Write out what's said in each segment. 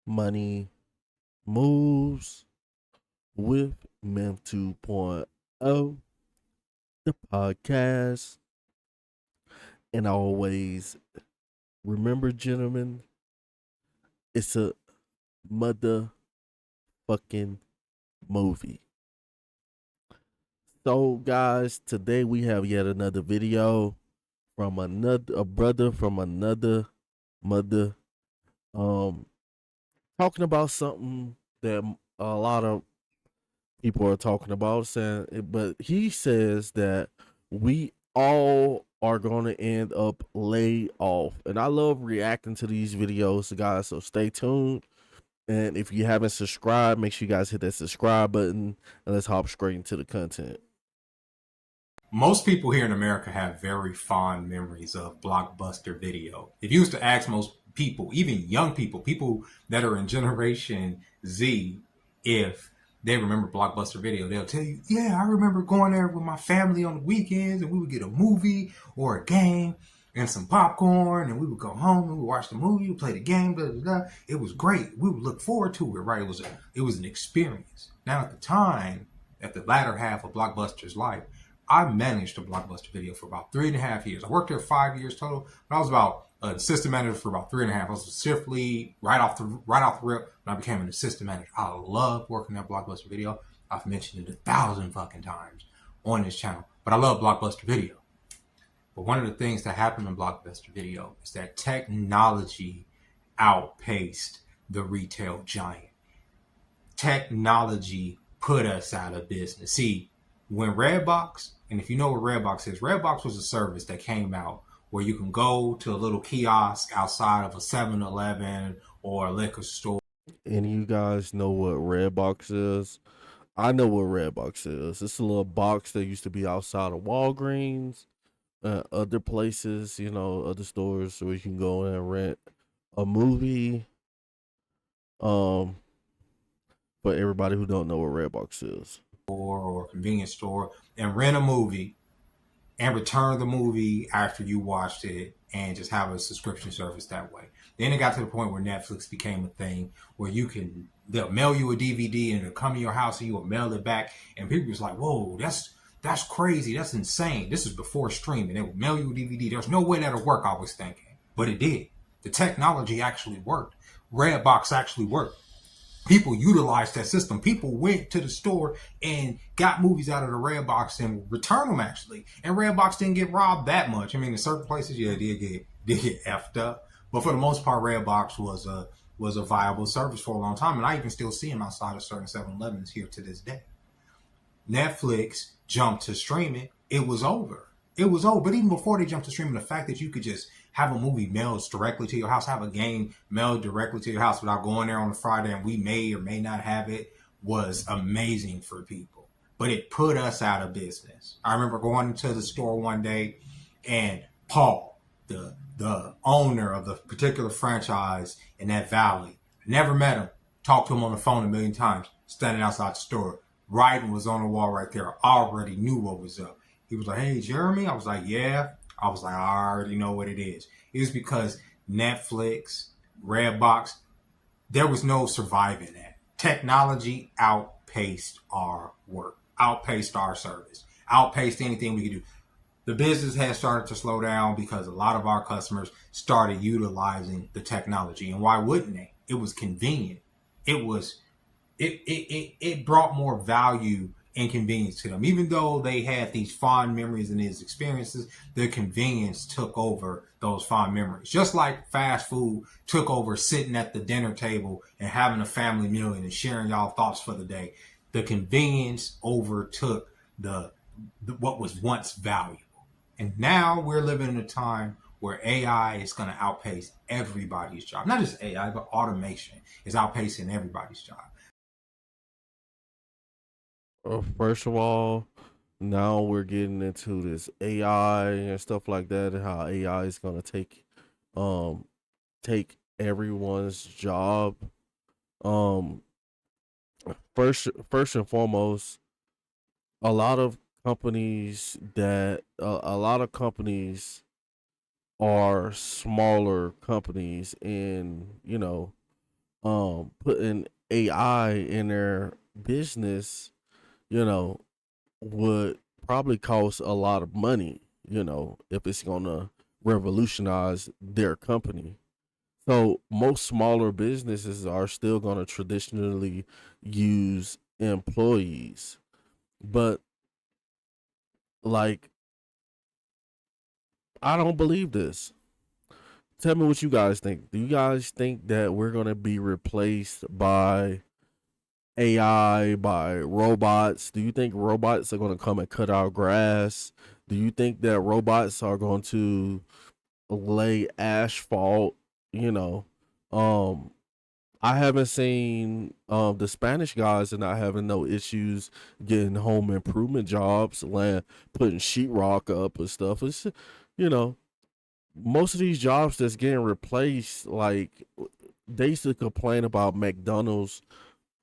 Money Moves with Mem 2.0, the podcast. And always remember, gentlemen, it's a motherfucking movie. So, guys, today we have yet another video from a brother from another mother, um, talking about something that a lot of people are talking about, saying, but he says that we all are going to end up laid off. And I love reacting to these videos, guys. So stay tuned. And if you haven't subscribed, make sure you guys hit that subscribe button and let's hop straight into the content. Most people here in America have very fond memories of Blockbuster Video. If you used to ask most people, even young people, people that are in Generation Z, if they remember Blockbuster Video, they'll tell you, yeah, I remember going there with my family on the weekends and we would get a movie or a game and some popcorn and we would go home and we would watch the movie, we'd play the game, blah, blah, blah. It was great. We would look forward to it, right? It was an experience. Now at the time, at the latter half of Blockbuster's life, I managed a Blockbuster Video for about 3.5 years. I worked there 5 years total, but I was about an assistant manager for about 3.5. I was a shift lead right off the rip, and I became an assistant manager. I love working at Blockbuster Video. I've mentioned it 1,000 fucking times on this channel, but I love Blockbuster Video. But one of the things that happened in Blockbuster Video is that technology outpaced the retail giant. Technology put us out of business. See, when Redbox, and if you know what Redbox is, Redbox was a service that came out where you can go to a little kiosk outside of a 7-Eleven or a liquor store. And you guys know what Redbox is? I know what Redbox is. It's a little box that used to be outside of Walgreens, other places, other stores where you can go in and rent a movie. Um, for everybody who don't know what Redbox is, Or a convenience store and rent a movie and return the movie after you watched it and just have a subscription service that way. Then it got to the point where Netflix became a thing where they'll mail you a DVD and it'll come to your house and you will mail it back. And people was like, whoa, that's crazy. That's insane. This is before streaming. They would mail you a DVD. There's no way that'll work, I was thinking. But it did. The technology actually worked. Redbox actually worked. People utilized that system. People went to the store and got movies out of the Redbox and returned them actually. And Redbox didn't get robbed that much. I mean, in certain places, yeah, did get effed up. But for the most part, Redbox was a viable service for a long time. And I even still see them outside of certain 7-Elevens here to this day. Netflix jumped to streaming, it was over. It was over. But even before they jumped to streaming, the fact that you could just have a movie mailed directly to your house, have a game mailed directly to your house without going there on a Friday and we may or may not have it was amazing for people. But it put us out of business. I remember going to the store one day and Paul, the owner of the particular franchise in that valley, never met him, talked to him on the phone a million times, standing outside the store. Writing was on the wall right there. I already knew what was up. He was like, hey, Jeremy? I was like, yeah. I was like, I already know what it is. It was because Netflix, Redbox, there was no surviving that. Technology outpaced our work, outpaced our service, outpaced anything we could do. The business has started to slow down because a lot of our customers started utilizing the technology. And why wouldn't they? It was convenient. It brought more value and convenience to them. Even though they had these fond memories and these experiences, their convenience took over those fond memories. Just like fast food took over sitting at the dinner table and having a family meal and sharing y'all thoughts for the day. The convenience overtook the what was once valuable. And now we're living in a time where AI is going to outpace everybody's job. Not just AI, but automation is outpacing everybody's job. first of all, now we're getting into this AI and stuff like that, and how AI is gonna um take everyone's job. Um, first and foremost, a lot of a lot of companies are smaller companies, and putting AI in their business, you know, would probably cost a lot of money, if it's gonna revolutionize their company. So most smaller businesses are still gonna traditionally use employees. But like, I don't believe this. Tell me what you guys think. Do you guys think that we're gonna be replaced by AI, by robots? Do you think robots are gonna come and cut our grass? Do you think that robots are going to lay asphalt? You know, um, I haven't seen the Spanish guys are not having no issues getting home improvement jobs, land putting sheetrock up and stuff. It's you know most of these jobs that's getting replaced, like they used to complain about McDonald's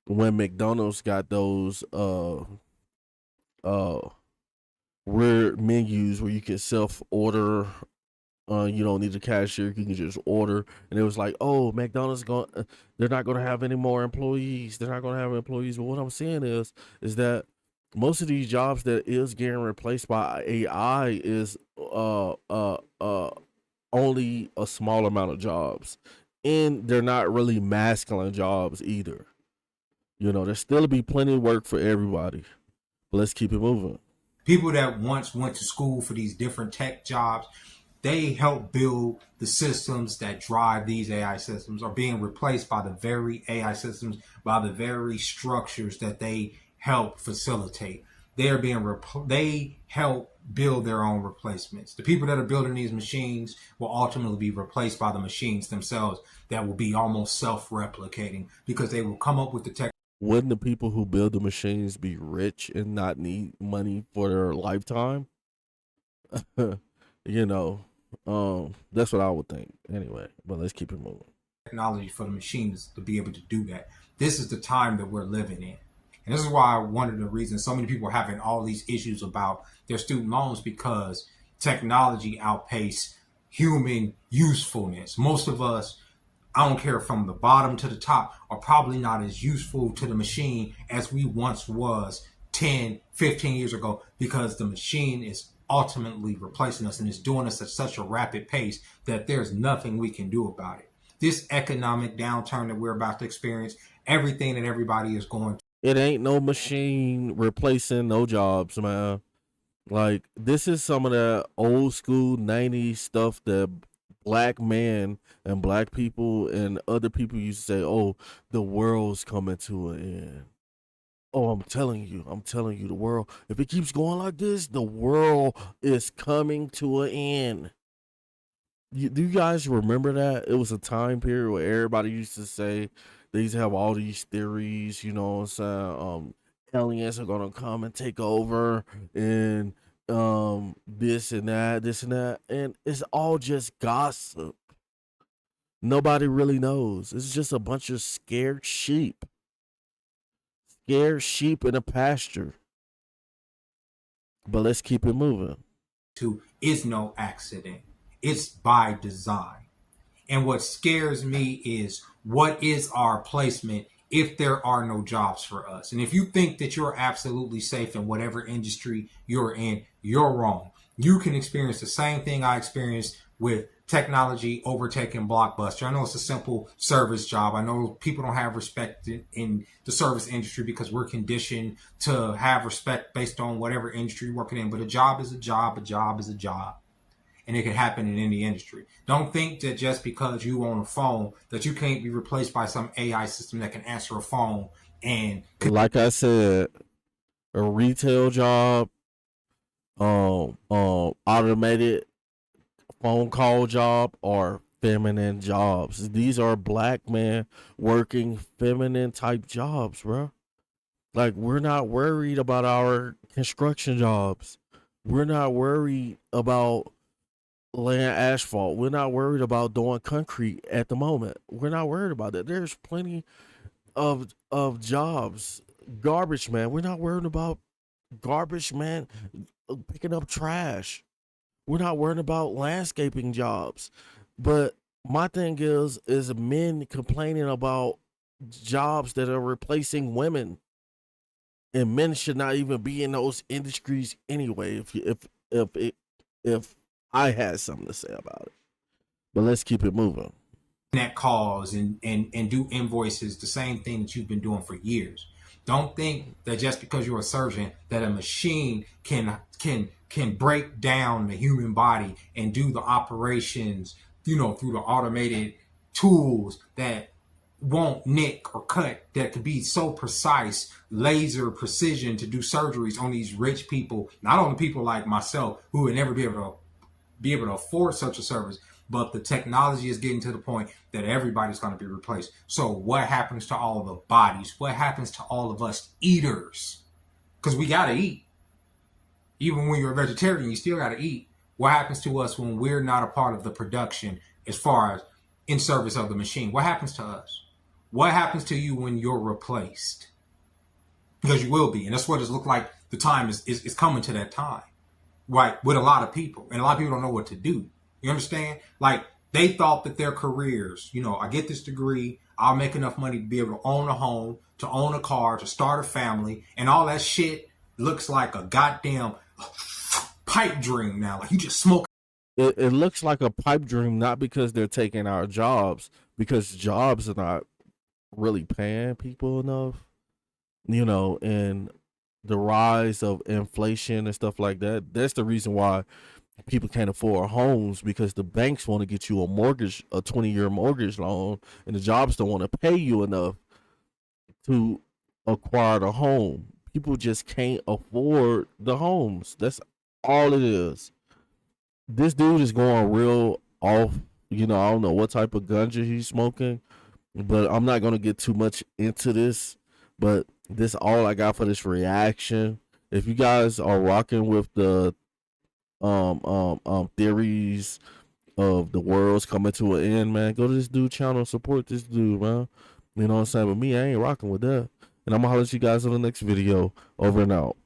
when McDonald's got those uh weird menus where you can self order. You don't need a cashier; you can just order. And it was like, oh, McDonald's going, they're not going to have any more employees. They're not going to have employees. But what I'm saying is that most of these jobs that is getting replaced by AI is only a small amount of jobs, and they're not really masculine jobs either. There's still be plenty of work for everybody. But let's keep it moving. People that once went to school for these different tech jobs, they help build the systems that drive these AI systems are being replaced by the very AI systems, by the very structures that they help facilitate. They are they help build their own replacements. The people that are building these machines will ultimately be replaced by the machines themselves that will be almost self-replicating because they will come up with the tech. Wouldn't the people who build the machines be rich and not need money for their lifetime? you know, that's what I would think anyway. But let's keep it moving. Technology for the machines to be able to do that. This is the time that we're living in. And this is why one of the reasons so many people are having all these issues about their student loans because technology outpaced human usefulness. Most of us, I don't care from the bottom to the top, are probably not as useful to the machine as we once was 10, 15 years ago because the machine is ultimately replacing us and is doing us at such a rapid pace that there's nothing we can do about it. This economic downturn that we're about to experience, everything that everybody is going It ain't no machine replacing no jobs, man. Like this is some of that old school '90s stuff that black men and black people and other people used to say, "Oh, the world's coming to an end." Oh, I'm telling you, the world. If it keeps going like this, the world is coming to an end. Do you guys remember that? It was a time period where everybody used to say they used to have all these theories, you know what I'm saying? Aliens are gonna come and take over and this and that. And it's all just gossip. Nobody really knows. It's just a bunch of scared sheep. Scared sheep in a pasture. But let's keep it moving. to is no accident. It's by design. And what scares me is what is our placement if there are no jobs for us? And if you think that you're absolutely safe in whatever industry you're in, you're wrong. You can experience the same thing I experienced with technology overtaking Blockbuster. I know it's a simple service job. I know people don't have respect in the service industry because we're conditioned to have respect based on whatever industry you're working in. But a job is a job, a job is a job, and it can happen in any industry. Don't think that just because you own a phone that you can't be replaced by some AI system that can answer a phone and Like I said, a retail job, automated phone call job, or feminine jobs. These are black men working feminine type jobs, bro. Like we're not worried about our construction jobs. We're not worried about laying asphalt. We're not worried about doing concrete at the moment. We're not worried about that. There's plenty of jobs. Garbage man. We're not worried about garbage man picking up trash. We're not worried about landscaping jobs. But my thing is men complaining about jobs that are replacing women, and men should not even be in those industries anyway. If I had something to say about it, but let's keep it moving. That calls and do invoices, the same thing that you've been doing for years. Don't think that just because you're a surgeon that a machine can break down the human body and do the operations, through the automated tools that won't nick or cut, that could be so precise, laser precision to do surgeries on these rich people, not on the people like myself who would never be able to afford such a service. But the technology is getting to the point that everybody's going to be replaced. So what happens to all the bodies? What happens to all of us eaters? Because we got to eat. Even when you're a vegetarian, you still got to eat. What happens to us when we're not a part of the production as far as in service of the machine? What happens to us? What happens to you when you're replaced? Because you will be. And that's what it looks like. The time is coming to that time, right? With a lot of people. And a lot of people don't know what to do. You understand? Like, they thought that their careers, I get this degree, I'll make enough money to be able to own a home, to own a car, to start a family, and all that shit looks like a goddamn pipe dream now. Like, you just smoke. It looks like a pipe dream, not because they're taking our jobs, because jobs are not really paying people enough, and the rise of inflation and stuff like that. That's the reason why people can't afford homes, because the banks want to get you a 20-year mortgage loan, and the jobs don't want to pay you enough to acquire the home. People just can't afford the homes. That's all it is. This dude is going real off. I don't know what type of ganja he's smoking, but I'm not gonna get too much into this. But this all I got for this reaction. If you guys are rocking with the theories of the world's coming to an end, man, go to this dude channel, support this dude, man. You know what I'm saying? But me, I ain't rocking with that. And I'm gonna holler at you guys on the next video. Over and out.